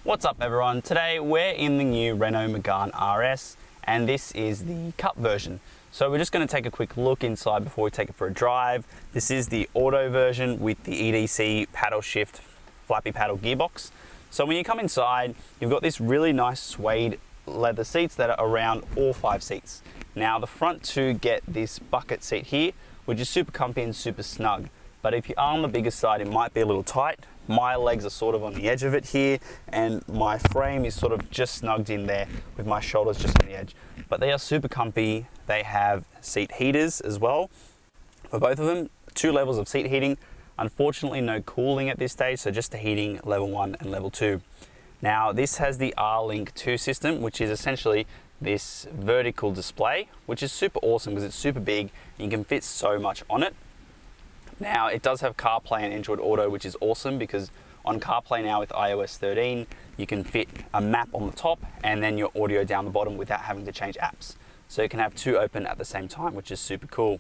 What's up everyone? Today we're in the new Renault Megane RS and this is the Cup version. So we're just going to take a quick look inside before we take it for a drive. This is the auto version with the EDC paddle shift flappy paddle gearbox. So when you come inside, you've got this really nice suede leather seats that are around all 5 seats. Now the front two get this bucket seat here, which is super comfy and super snug. But if you are on the bigger side, it might be a little tight. My legs are sort of on the edge of it here, and my frame is sort of just snugged in there with my shoulders just on the edge. But they are super comfy. They have seat heaters as well for both of them, 2 levels of seat heating. Unfortunately, no cooling at this stage, so just the heating level 1 and level 2. Now, this has the R-Link 2 system, which is essentially this vertical display, which is super awesome because it's super big and you can fit so much on it. Now, it does have Carplay and Android Auto, which is awesome because on Carplay now with iOS 13, you can fit a map on the top and then your audio down the bottom without having to change apps. So you can have 2 open at the same time, which is super cool.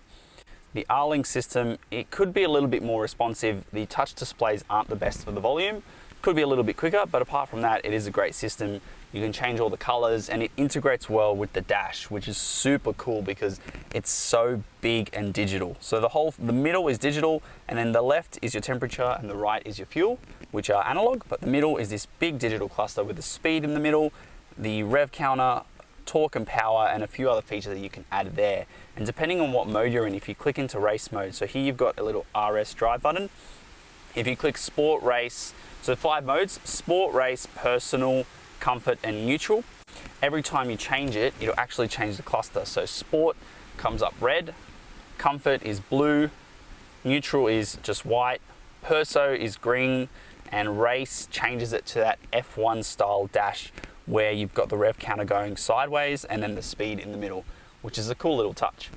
The R-Link system, it could be a little bit more responsive. The touch displays aren't the best for the volume. Could be a little bit quicker, but apart from that, it is a great system. You can change all the colors and it integrates well with the dash, which is super cool because it's so big and digital. So the middle is digital, and then the left is your temperature and the right is your fuel, which are analog, but the middle is this big digital cluster with the speed in the middle, the rev counter, torque and power, and a few other features that you can add there. And depending on what mode you're in, if you click into race mode, so here you've got a little RS drive button. If you click sport, race, so 5 modes: sport, race, personal, comfort and neutral. Every time you change it, it'll actually change the cluster. So sport comes up red, comfort is blue, neutral is just white, perso is green, and race changes it to that F1 style dash where you've got the rev counter going sideways and then the speed in the middle, which is a cool little touch.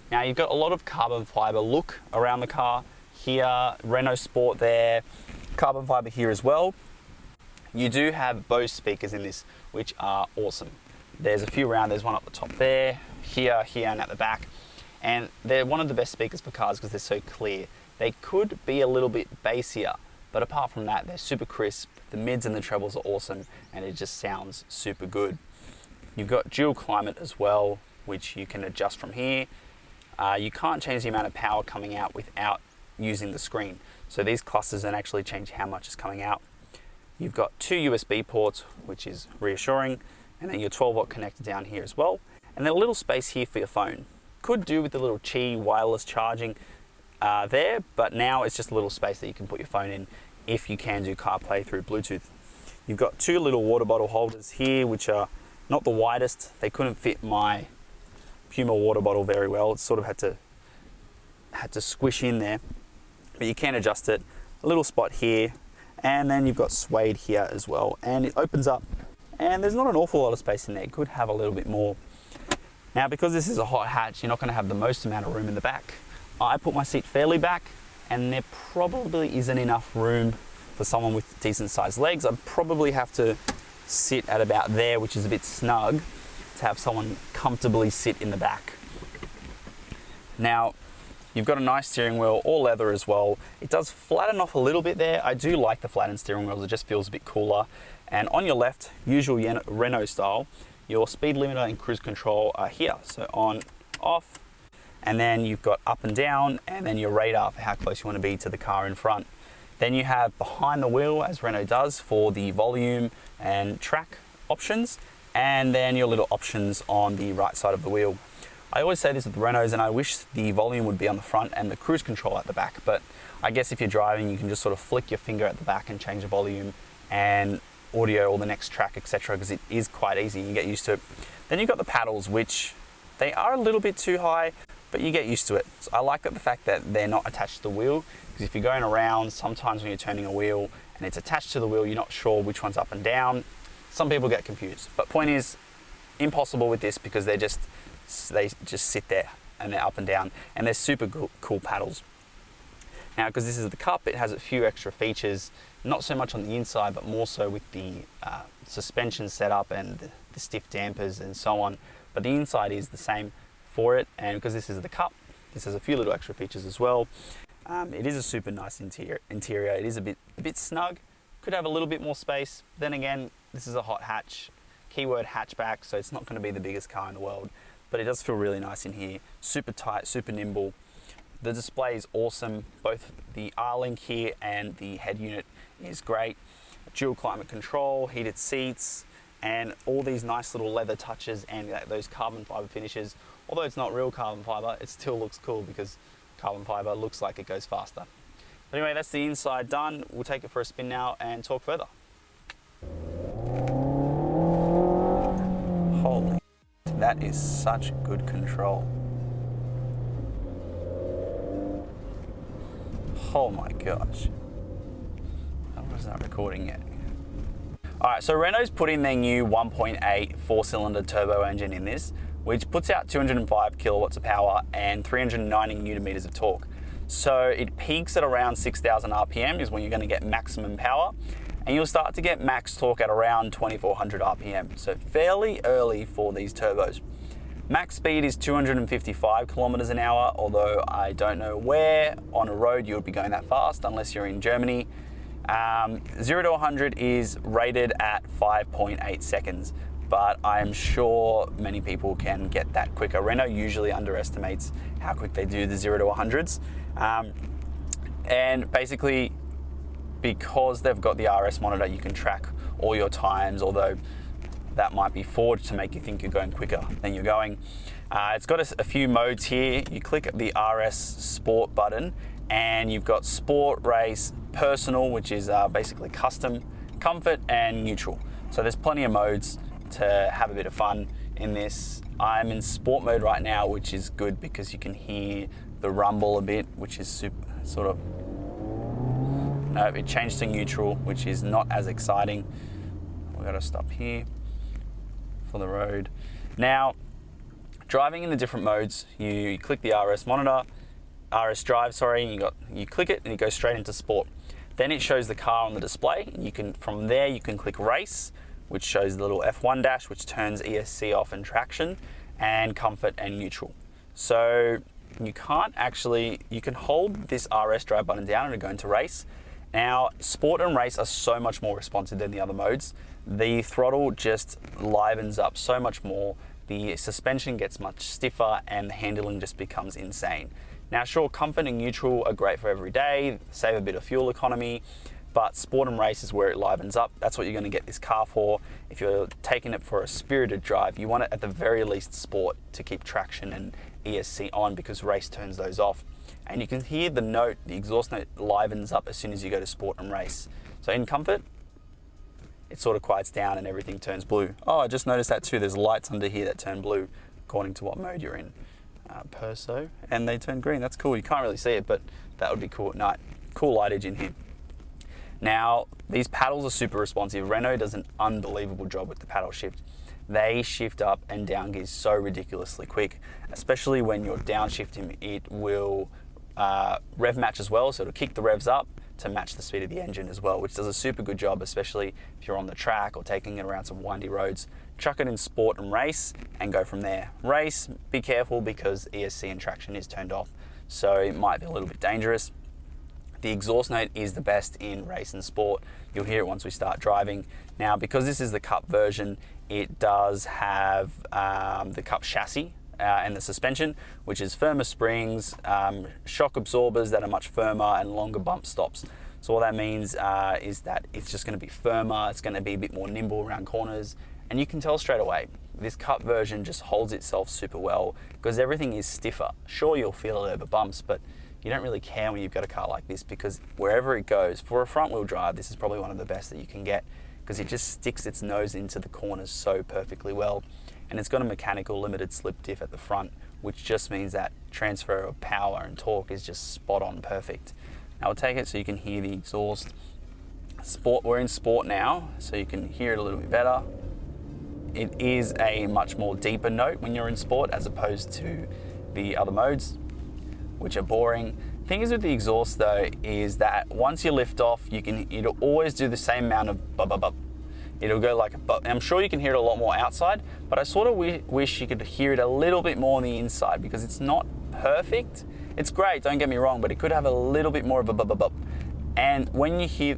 Now you've got a lot of carbon fiber look around the car. Here, Renault Sport there, carbon fiber here as well. You do have Bose speakers in this, which are awesome. There's a few around, there's one up the top there, here, and at the back. And they're one of the best speakers for cars because they're so clear. They could be a little bit bassier, but apart from that, they're super crisp. The mids and the trebles are awesome, and it just sounds super good. You've got dual climate as well, which you can adjust from here. You can't change the amount of power coming out without using the screen. So these clusters don't actually change how much is coming out. You've got 2 USB ports, which is reassuring, and then your 12-volt connector down here as well. And then a little space here for your phone. Could do with the little Qi wireless charging there, but now it's just a little space that you can put your phone in if you can do CarPlay through Bluetooth. You've got 2 little water bottle holders here, which are not the widest. They couldn't fit my Puma water bottle very well. It sort of had to squish in there, but you can adjust it. A little spot here. And then you've got suede here as well, and it opens up and there's not an awful lot of space in there. It could have a little bit more. Now, because this is a hot hatch, you're not going to have the most amount of room in the back. I put my seat fairly back and there probably isn't enough room for someone with decent sized legs. I'd probably have to sit at about there, which is a bit snug, to have someone comfortably sit in the back. Now, you've got a nice steering wheel, all leather as well. It does flatten off a little bit there. I do like the flattened steering wheels, it just feels a bit cooler. And on your left, usual Renault style, your speed limiter and cruise control are here. So on, off, and then you've got up and down, and then your radar for how close you want to be to the car in front. Then you have behind the wheel, as Renault does, for the volume and track options, and then your little options on the right side of the wheel. I always say this with the Renaults, and I wish the volume would be on the front and the cruise control at the back, but I guess if you're driving, you can just sort of flick your finger at the back and change the volume and audio or the next track, etc., because it is quite easy. You get used to it. Then you've got the paddles, which they are a little bit too high, but you get used to it. So I like the fact that they're not attached to the wheel, because if you're going around, sometimes when you're turning a wheel and it's attached to the wheel, you're not sure which one's up and down. Some people get confused, but point is, impossible with this because they just sit there and they're up and down, and they're super cool paddles. Now, because this is the Cup, it has a few extra features, not so much on the inside, but more so with the suspension setup and the stiff dampers and so on. But the inside is the same for it, and because this is the Cup, this has a few little extra features as well. It is a super nice interior. It is a bit snug. Could have a little bit more space. Then again, this is a hot hatch, keyword hatchback, so it's not going to be the biggest car in the world, but it does feel really nice in here. Super tight, super nimble. The display is awesome. Both the R-Link here and the head unit is great. Dual climate control, heated seats, and all these nice little leather touches and those carbon fiber finishes. Although it's not real carbon fiber, it still looks cool because carbon fiber looks like it goes faster. But anyway, that's the inside done. We'll take it for a spin now and talk further. Holy, that is such good control. Oh my gosh. How is that recording yet? Alright, so Renault's put in their new 1.8 four-cylinder turbo engine in this, which puts out 205 kilowatts of power and 390 newton meters of torque. So it peaks at around 6,000 RPM is when you're going to get maximum power, and you'll start to get max torque at around 2,400 RPM. So fairly early for these turbos. Max speed is 255 kilometers an hour, although I don't know where on a road you would be going that fast unless you're in Germany. 0 to 100 is rated at 5.8 seconds, but I'm sure many people can get that quicker. Renault usually underestimates how quick they do the 0 to 100s. And basically, because they've got the RS monitor, you can track all your times, although that might be forged to make you think you're going quicker than you're going. It's got a few modes here. You click the RS Sport button and you've got Sport, Race, Personal, which is basically custom, Comfort and Neutral. So there's plenty of modes to have a bit of fun in this. I'm in Sport mode right now, which is good because you can hear the rumble a bit, which is super, sort of, no, it changed to Neutral, which is not as exciting. We've got to stop here for the road. Now, driving in the different modes, you click the RS monitor, RS drive, sorry, you click it and it goes straight into Sport. Then it shows the car on the display. You can, from there, you can click Race, which shows the little F1 dash, which turns ESC off and traction, and Comfort and Neutral. So you can't actually, you can hold this RS drive button down and go into Race. Now, Sport and Race are so much more responsive than the other modes. The throttle just livens up so much more. The suspension gets much stiffer and the handling just becomes insane. Now, sure, Comfort and Neutral are great for every day, save a bit of fuel economy, but Sport and Race is where it livens up. That's what you're going to get this car for. If you're taking it for a spirited drive, you want it at the very least Sport to keep traction and ESC on, because Race turns those off. And you can hear the note, the exhaust note livens up as soon as you go to Sport and Race. So in Comfort, it sort of quiets down and everything turns blue. Oh, I just noticed that too. There's lights under here that turn blue according to what mode you're in. Perso, and they turn green. That's cool. You can't really see it, but that would be cool at night. Cool lightage in here. Now, these paddles are super responsive. Renault does an unbelievable job with the paddle shift. They shift up and down gears so ridiculously quick, especially when you're downshifting. It will rev match as well, so it'll kick the revs up to match the speed of the engine as well, which does a super good job, especially if you're on the track or taking it around some windy roads. Chuck it in Sport and Race and go from there. Race, be careful because ESC and traction is turned off, so it might be a little bit dangerous. The exhaust note is the best in Race and Sport. You'll hear it once we start driving. Now, because this is the Cup version, it does have the Cup chassis and the suspension, which is firmer springs, shock absorbers that are much firmer, and longer bump stops. So all that means is that it's just going to be firmer, it's going to be a bit more nimble around corners, and you can tell straight away, this Cup version just holds itself super well because everything is stiffer. Sure, you'll feel it over bumps, but you don't really care when you've got a car like this, because wherever it goes, for a front wheel drive, this is probably one of the best that you can get, because it just sticks its nose into the corners so perfectly well. And it's got a mechanical limited slip diff at the front, which just means that transfer of power and torque is just spot on perfect. Now I'll take it so you can hear the exhaust. Sport, we're in Sport now, so you can hear it a little bit better. It is a much more deeper note when you're in Sport as opposed to the other modes, which are boring. Thing is with the exhaust though, is that once you lift off, it'll always do the same amount of bub bub bub. It'll go like a bub. I'm sure you can hear it a lot more outside, but I sort of wish you could hear it a little bit more on the inside, because it's not perfect. It's great, don't get me wrong, but it could have a little bit more of a bub bub bub. And when you hear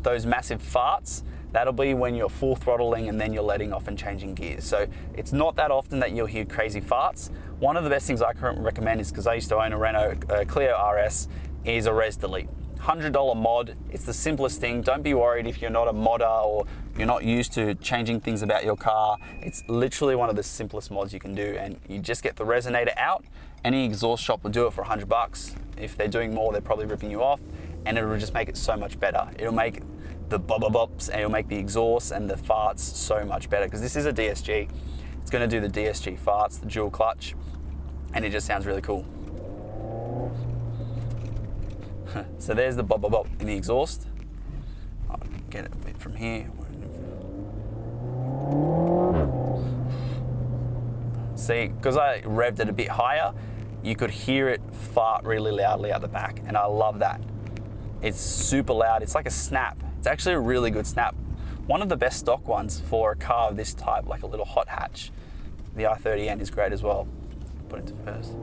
those massive farts, That'll be when you're full throttling and then you're letting off and changing gears. So it's not that often that you'll hear crazy farts. One of the best things I can recommend is, because I used to own a Renault Clio RS, is a res delete. $100 mod. It's the simplest thing. Don't be worried if you're not a modder or you're not used to changing things about your car. It's literally one of the simplest mods you can do, and you just get the resonator out. Any exhaust shop will do it for $100. If they're doing more, they're probably ripping you off, and it'll just make it so much better. It'll make the bops and it'll make the exhaust and the farts so much better, because this is a DSG. It's going to do the DSG farts, the dual clutch, and it just sounds really cool. So there's the bop in the exhaust. I'll get it a bit from here. See, because I revved it a bit higher, you could hear it fart really loudly out the back, and I love that. It's super loud. It's like a snap. It's actually a really good snap. One of the best stock ones for a car of this type, like a little hot hatch. The i30N is great as well. Put it into first.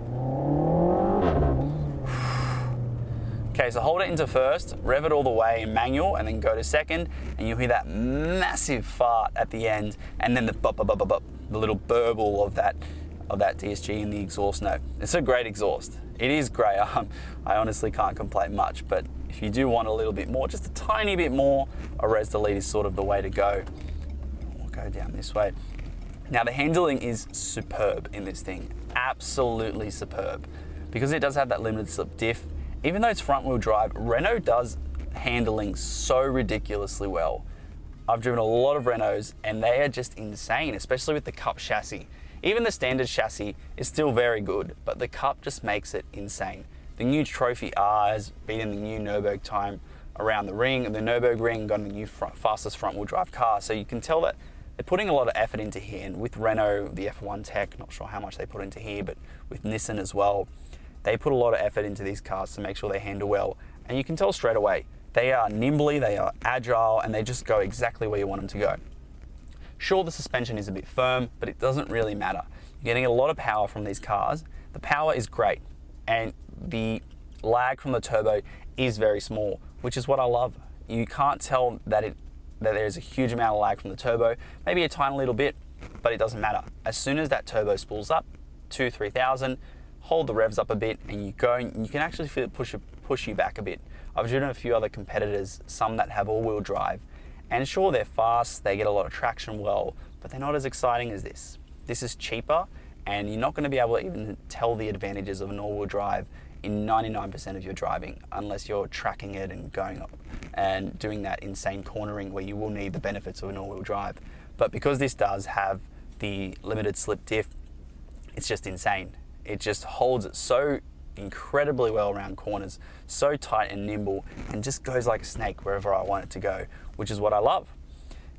Okay, so hold it into first, rev it all the way in manual, and then go to second, and you'll hear that massive fart at the end, and then the bop, the little burble of that DSG in the exhaust note. It's a great exhaust. It is great. I honestly can't complain much, but if you do want a little bit more, just a tiny bit more, a res delete is sort of the way to go. We'll go down this way. Now the handling is superb in this thing, absolutely superb, because it does have that limited slip diff. Even though it's front wheel drive, Renault does handling so ridiculously well. I've driven a lot of Renaults and they are just insane, especially with the Cup chassis. Even the standard chassis is still very good, but the Cup just makes it insane. The new Trophy R has beaten the new Nürburgring time around the ring, and the Nürburgring got a new fastest front wheel drive car. So you can tell that they're putting a lot of effort into here, and with Renault, the F1 tech, not sure how much they put into here, but with Nissan as well, they put a lot of effort into these cars to make sure they handle well. And you can tell straight away, they are nimbly, they are agile, and they just go exactly where you want them to go. Sure, the suspension is a bit firm, but it doesn't really matter. You're getting a lot of power from these cars. The power is great, and the lag from the turbo is very small, which is what I love. You can't tell that there's a huge amount of lag from the turbo, maybe a tiny little bit, but it doesn't matter. As soon as that turbo spools up, 2,000-3,000, hold the revs up a bit, and you go, and you can actually feel it push you back a bit. I've driven a few other competitors, some that have all-wheel drive, and sure, they're fast, they get a lot of traction well, but they're not as exciting as this. This is cheaper, and you're not going to be able to even tell the advantages of an all-wheel drive in 99% of your driving, unless you're tracking it and going up and doing that insane cornering where you will need the benefits of an all-wheel drive. But because this does have the limited slip diff, it's just insane. It just holds it so incredibly well around corners, so tight and nimble, and just goes like a snake wherever I want it to go, which is what I love.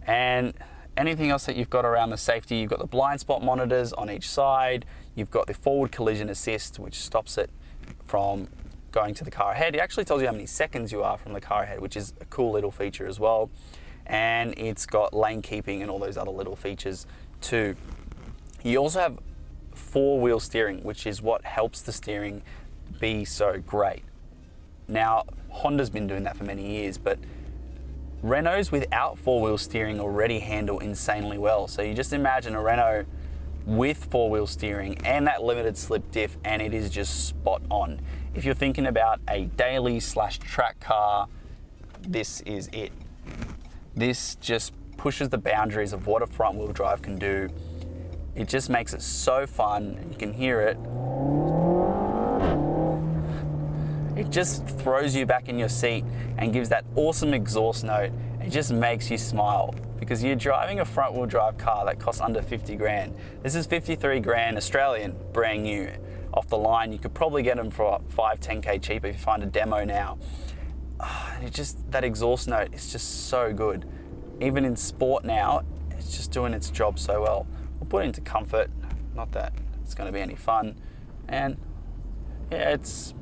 And anything else that you've got around the safety, you've got the blind spot monitors on each side, you've got the forward collision assist, which stops it from going to the car ahead. It actually tells you how many seconds you are from the car ahead, which is a cool little feature as well. And it's got lane keeping and all those other little features too. You also have four-wheel steering, which is what helps the steering be so great. Now, Honda's been doing that for many years, but Renaults without four-wheel steering already handle insanely well. So you just imagine a Renault with four-wheel steering and that limited slip diff, and it is just spot on. If you're thinking about a daily / track car, this is it. This just pushes the boundaries of what a front-wheel drive can do. It just makes it so fun. You can hear it. It just throws you back in your seat and gives that awesome exhaust note. It just makes you smile because you're driving a front wheel drive car that costs under 50 grand. This is 53 grand Australian, brand new. Off the line, you could probably get them for 5-10K cheaper if you find a demo now. And it just, that exhaust note is just so good. Even in sport now, it's just doing its job so well. We'll put it into comfort, not that it's going to be any fun. And yeah, it's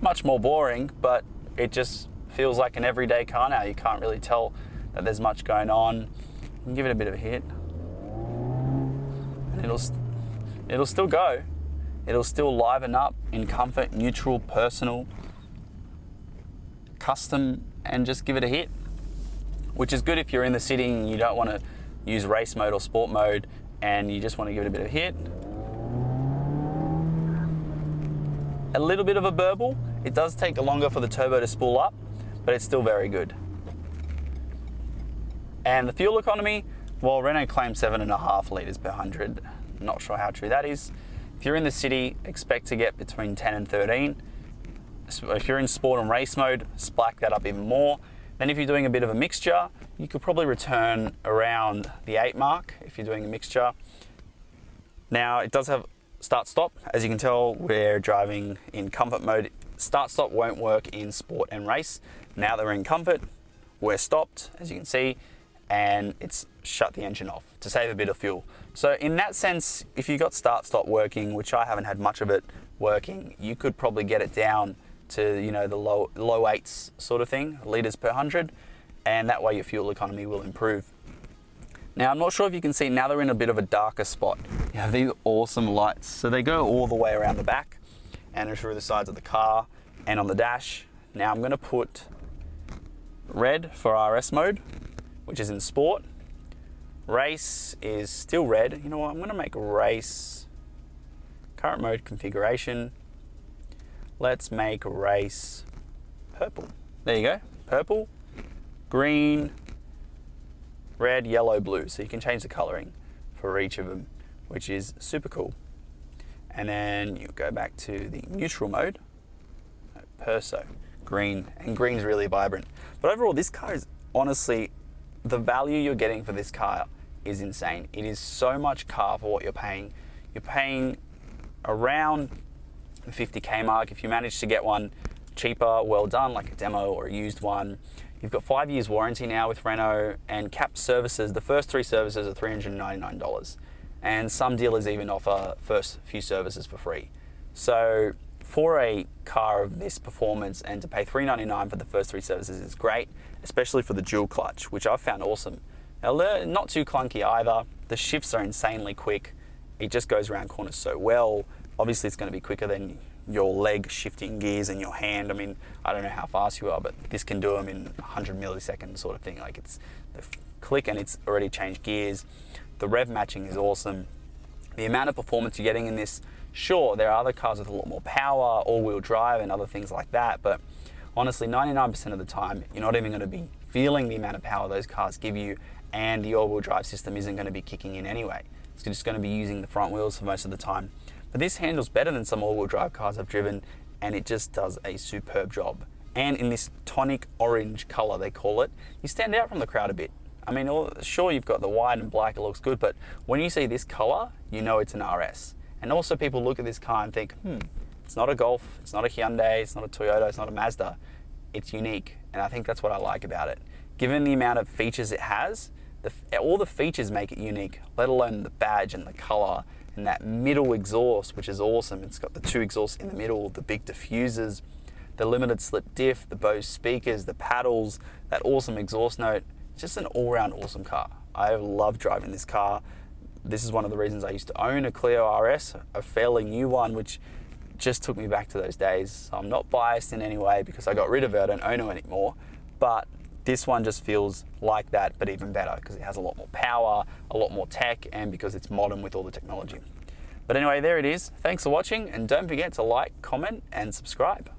much more boring, but it just feels like an everyday car now. You can't really tell that there's much going on. You can give it a bit of a hit, and it'll still go. It'll still liven up in comfort, neutral, personal, custom, and just give it a hit. which is good if you're in the city and you don't want to use race mode or sport mode and you just want to give it a bit of a hit. A little bit of a burble. It does take longer for the turbo to spool up, but it's still very good. And the fuel economy, well, Renault claims 7.5 litres per 100. Not sure how true that is. If you're in the city, expect to get between 10 and 13. If you're in sport and race mode, splack that up even more. Then if you're doing a bit of a mixture, you could probably return around the 8 mark if you're doing a mixture. Now, it does have start-stop. As you can tell, we're driving in comfort mode. Start-stop won't work in sport and race. Now that we're in comfort, we're stopped, as you can see, and it's shut the engine off to save a bit of fuel. So in that sense, if you got start-stop working, which I haven't had much of it working, you could probably get it down to, you know, the low 8s sort of thing, litres per 100, and that way your fuel economy will improve. Now, I'm not sure if you can see, now they're in a bit of a darker spot. You have these awesome lights. So they go all the way around the back and through the sides of the car and on the dash. Now I'm gonna put red for RS mode, which is in sport. Race is still red. You know what, I'm gonna make race, current mode configuration. Let's make race purple. There you go, purple, green, red, yellow, blue. So you can change the coloring for each of them, which is super cool. And then you go back to the neutral mode, perso, green, and green's really vibrant. But overall, this car is honestly, the value you're getting for this car is insane. It is so much car for what you're paying. You're paying around the 50K mark. If you manage to get one cheaper, well done, like a demo or a used one. You've got 5 years warranty now with Renault, and capped services, the first 3 services are $399. And some dealers even offer first few services for free. So for a car of this performance and to pay $399 for the first 3 services is great, especially for the dual clutch, which I've found awesome. Now, not too clunky either. The shifts are insanely quick. It just goes around corners so well. Obviously it's going to be quicker than your leg shifting gears and your hand. I mean, I don't know how fast you are, but this can do them in 100 milliseconds sort of thing. Like, it's the click and it's already changed gears. The rev matching is awesome. The amount of performance you're getting in this, sure, there are other cars with a lot more power, all-wheel drive and other things like that, but honestly, 99% of the time, you're not even going to be feeling the amount of power those cars give you, and the all-wheel drive system isn't going to be kicking in anyway. It's just going to be using the front wheels for most of the time. But this handles better than some all-wheel drive cars I've driven, and it just does a superb job. And in this tonic orange color, they call it, you stand out from the crowd a bit. I mean, sure, you've got the white and black, it looks good, but when you see this color, you know it's an RS. And also people look at this car and think, it's not a Golf, it's not a Hyundai, it's not a Toyota, it's not a Mazda. It's unique, and I think that's what I like about it. Given the amount of features it has, all the features make it unique, let alone the badge and the color and that middle exhaust, which is awesome. It's got the 2 exhausts in the middle, the big diffusers, the limited slip diff, the Bose speakers, the paddles, that awesome exhaust note. It's just an all-round awesome car. I love driving this car. This is one of the reasons I used to own a Clio RS, a fairly new one, which just took me back to those days. So I'm not biased in any way because I got rid of it, I don't own it anymore. But this one just feels like that, but even better because it has a lot more power, a lot more tech, and because it's modern with all the technology. But anyway, there it is. Thanks for watching, and don't forget to like, comment, and subscribe.